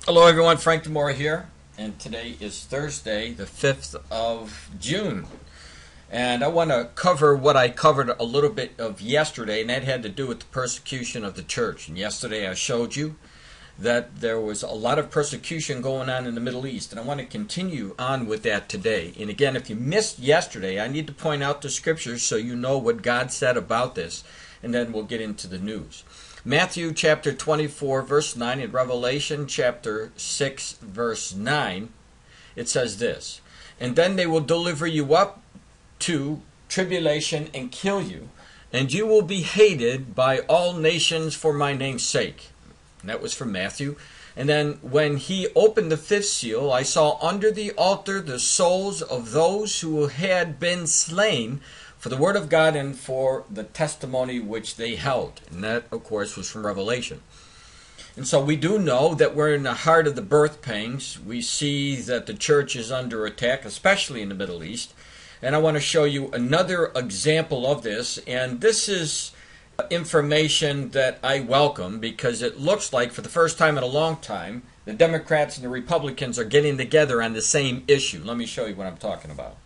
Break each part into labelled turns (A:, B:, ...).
A: Hello everyone, Frank DeMora here, and today is Thursday, the 5th of June. And I want to cover what I covered a little bit of yesterday, and that had to do with the persecution of the church. And yesterday I showed you that there was a lot of persecution going on in the Middle East, and I want to continue on with that today. And again, if you missed yesterday, I need to point out the scriptures so you know what God said about this, and then we'll get into the news. Matthew chapter 24 verse 9 and Revelation chapter 6 verse 9, it says this, "And then they will deliver you up to tribulation and kill you, and you will be hated by all nations for my name's sake." And that was from Matthew. And then when he opened the fifth seal, I saw under the altar the souls of those who had been slain for the word of God and for the testimony which they held. And that, of course, was from Revelation. And so we do know that we're in the heart of the birth pangs. We see that the church is under attack, especially in the Middle East. And I want to show you another example of this. And this is information that I welcome because it looks like, for the first time in a long time, the Democrats and the Republicans are getting together on the same issue. Let me show you what I'm talking about.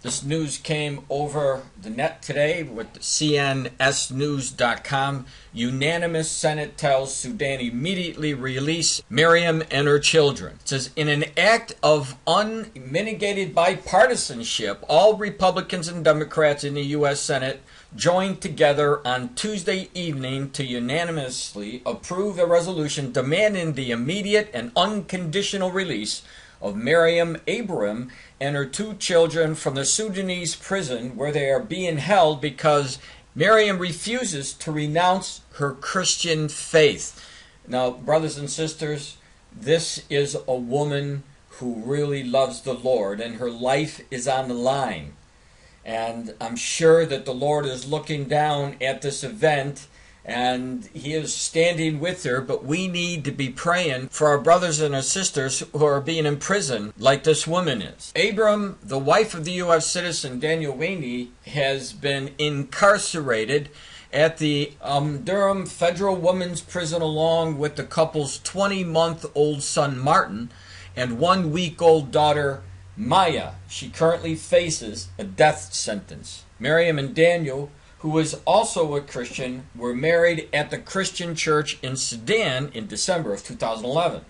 A: This news came over the net today with cnsnews.com. Unanimous Senate tells Sudan immediately release Meriam and her children. It says, in an act of unmitigated bipartisanship, all Republicans and Democrats in the U.S. Senate joined together on Tuesday evening to unanimously approve a resolution demanding the immediate and unconditional release of Meriam Abraham and her two children from the Sudanese prison where they are being held because Meriam refuses to renounce her Christian faith. Now, brothers and sisters, this is a woman who really loves the Lord, and her life is on the line. And I'm sure that the Lord is looking down at this event, and He is standing with her, but we need to be praying for our brothers and our sisters who are being imprisoned like this woman is. Abram, the wife of the U.S. citizen Daniel Waney, has been incarcerated at the Durham Federal Women's Prison along with the couple's 20-month-old son Martin and 1-week-old daughter Maya. She currently faces a death sentence. Meriam and Daniel, who is also a Christian, were married at the Christian church in Sudan in December of 2011.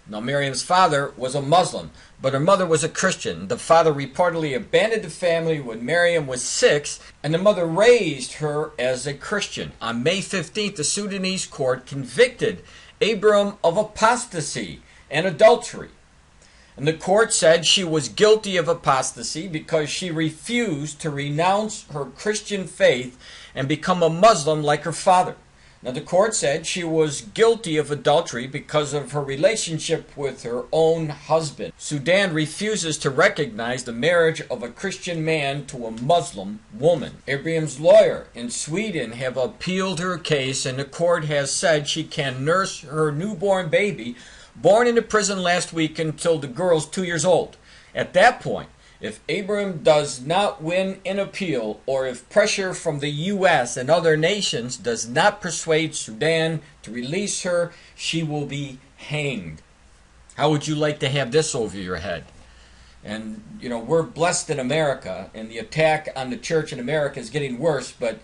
A: Now, Miriam's father was a Muslim, but her mother was a Christian. The father reportedly abandoned the family when Meriam was 6, and the mother raised her as a Christian. On May 15th, the Sudanese court convicted Abram of apostasy and adultery. And the court said she was guilty of apostasy because she refused to renounce her Christian faith and become a Muslim like her father. Now, the court said she was guilty of adultery because of her relationship with her own husband. Sudan refuses to recognize the marriage of a Christian man to a Muslim woman. Abraham's lawyer in Sweden have appealed her case, and the court has said she can nurse her newborn baby born into prison last week until the girl's 2 years old. At that point, if Abraham does not win an appeal, or if pressure from the U.S. and other nations does not persuade Sudan to release her, she will be hanged. How would you like to have this over your head? And, you know, we're blessed in America, and the attack on the church in America is getting worse, but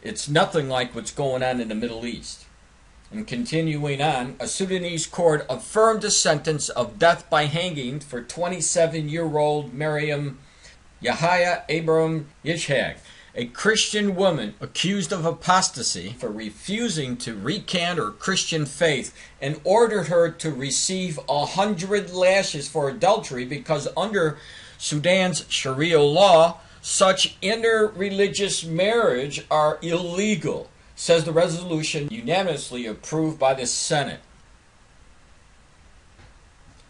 A: it's nothing like what's going on in the Middle East. And continuing on, a Sudanese court affirmed a sentence of death by hanging for 27-year-old Meriam Yahya Abram Yishag, a Christian woman accused of apostasy for refusing to recant her Christian faith, and ordered her to receive 100 lashes for adultery because under Sudan's Sharia law, such interreligious marriage are illegal, says the resolution unanimously approved by the Senate.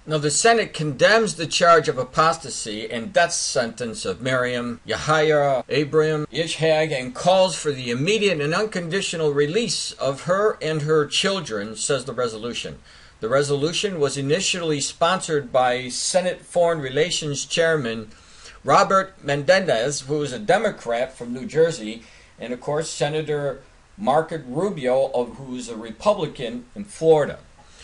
A: Now, the Senate condemns the charge of apostasy and death sentence of Meriam Yahya Abraham Ishag and calls for the immediate and unconditional release of her and her children, says the resolution. The resolution was initially sponsored by Senate Foreign Relations Chairman Robert Menendez, who is a Democrat from New Jersey, and of course Senator Marco Rubio, who's a Republican in Florida.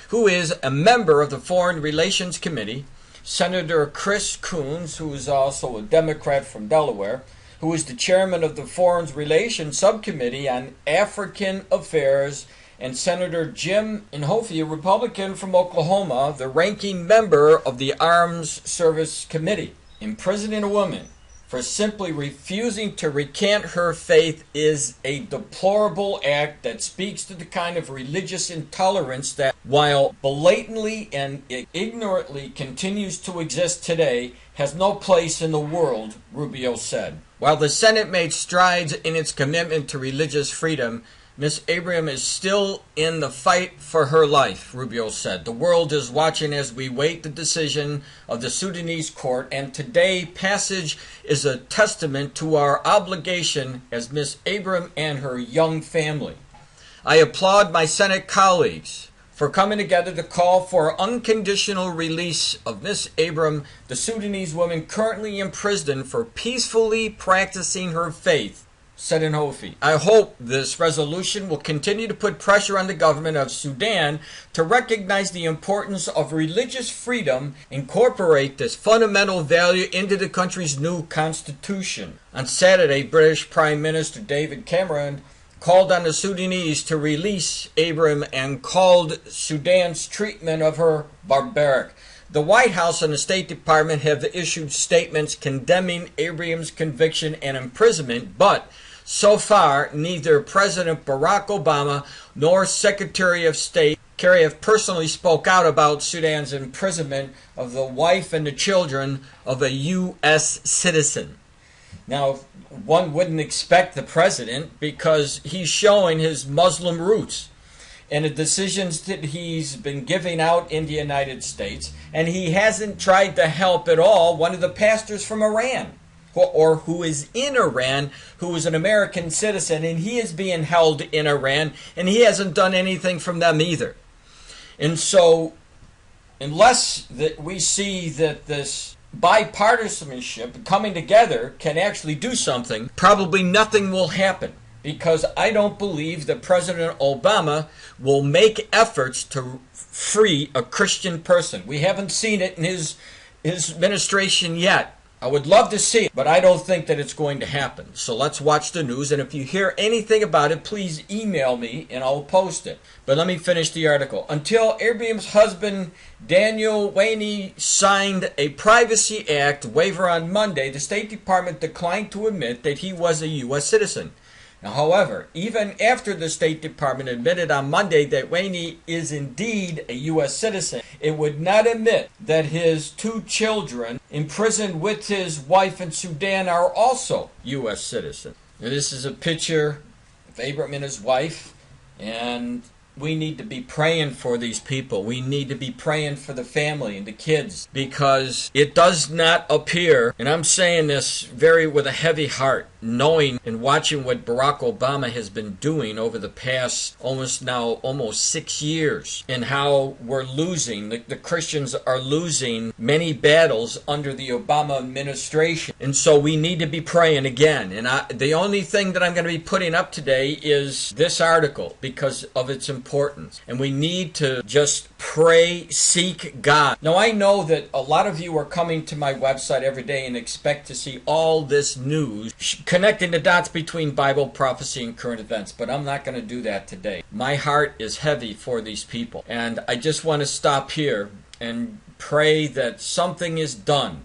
A: who is a member of the Foreign Relations Committee, Senator Chris Coons, who is also a Democrat from Delaware, who is the chairman of the Foreign Relations Subcommittee on African Affairs, and Senator Jim Inhofe, a Republican from Oklahoma, the ranking member of the Arms Service Committee. Imprisoning a woman for simply refusing to recant her faith is a deplorable act that speaks to the kind of religious intolerance that, while blatantly and ignorantly continues to exist today, has no place in the world, Rubio said. While the Senate made strides in its commitment to religious freedom, Ms. Meriam is still in the fight for her life, Rubio said. The world is watching as we wait the decision of the Sudanese court, and today's passage is a testament to our obligation as Ms. Meriam and her young family. I applaud my Senate colleagues for coming together to call for unconditional release of Ms. Meriam, the Sudanese woman currently imprisoned for peacefully practicing her faith, said Inhofe. I hope this resolution will continue to put pressure on the government of Sudan to recognize the importance of religious freedom, incorporate this fundamental value into the country's new constitution. On Saturday, British Prime Minister David Cameron called on the Sudanese to release Meriam and called Sudan's treatment of her barbaric. The White House and the State Department have issued statements condemning Meriam's conviction and imprisonment, but so far, neither President Barack Obama nor Secretary of State Kerry have personally spoke out about Sudan's imprisonment of the wife and the children of a U.S. citizen. Now, one wouldn't expect the president because he's showing his Muslim roots and the decisions that he's been giving out in the United States, and he hasn't tried to help at all one of the pastors from Iran, or who is in Iran, who is an American citizen, and he is being held in Iran, and he hasn't done anything from them either. And so, unless that we see that this bipartisanship coming together can actually do something, probably nothing will happen, because I don't believe that President Obama will make efforts to free a Christian person. We haven't seen it in his administration yet. I would love to see it, but I don't think that it's going to happen. So let's watch the news, and if you hear anything about it, please email me and I'll post it. But let me finish the article. Until Meriam's husband, Daniel Waney, signed a Privacy Act waiver on Monday, the State Department declined to admit that he was a U.S. citizen. Now, however, even after the State Department admitted on Monday that Waney is indeed a U.S. citizen, it would not admit that his two children imprisoned with his wife in Sudan are also U.S. citizens. Now, this is a picture of Meriam and his wife, and we need to be praying for these people. We need to be praying for the family and the kids, because it does not appear, and I'm saying this with a heavy heart, knowing and watching what Barack Obama has been doing over the past almost 6 years, and how we're losing, the Christians are losing many battles under the Obama administration. And so we need to be praying again. And the only thing that I'm going to be putting up today is this article because of its importance. And we need to just pray, seek God. Now, I know that a lot of you are coming to my website every day and expect to see all this news connecting the dots between Bible prophecy and current events, but I'm not going to do that today. My heart is heavy for these people, and I just want to stop here and pray that something is done,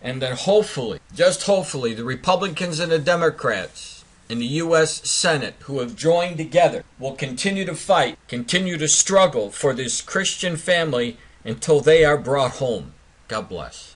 A: and that hopefully, just hopefully, the Republicans and the Democrats in the U.S. Senate who have joined together will continue to fight, continue to struggle for this Christian family until they are brought home. God bless.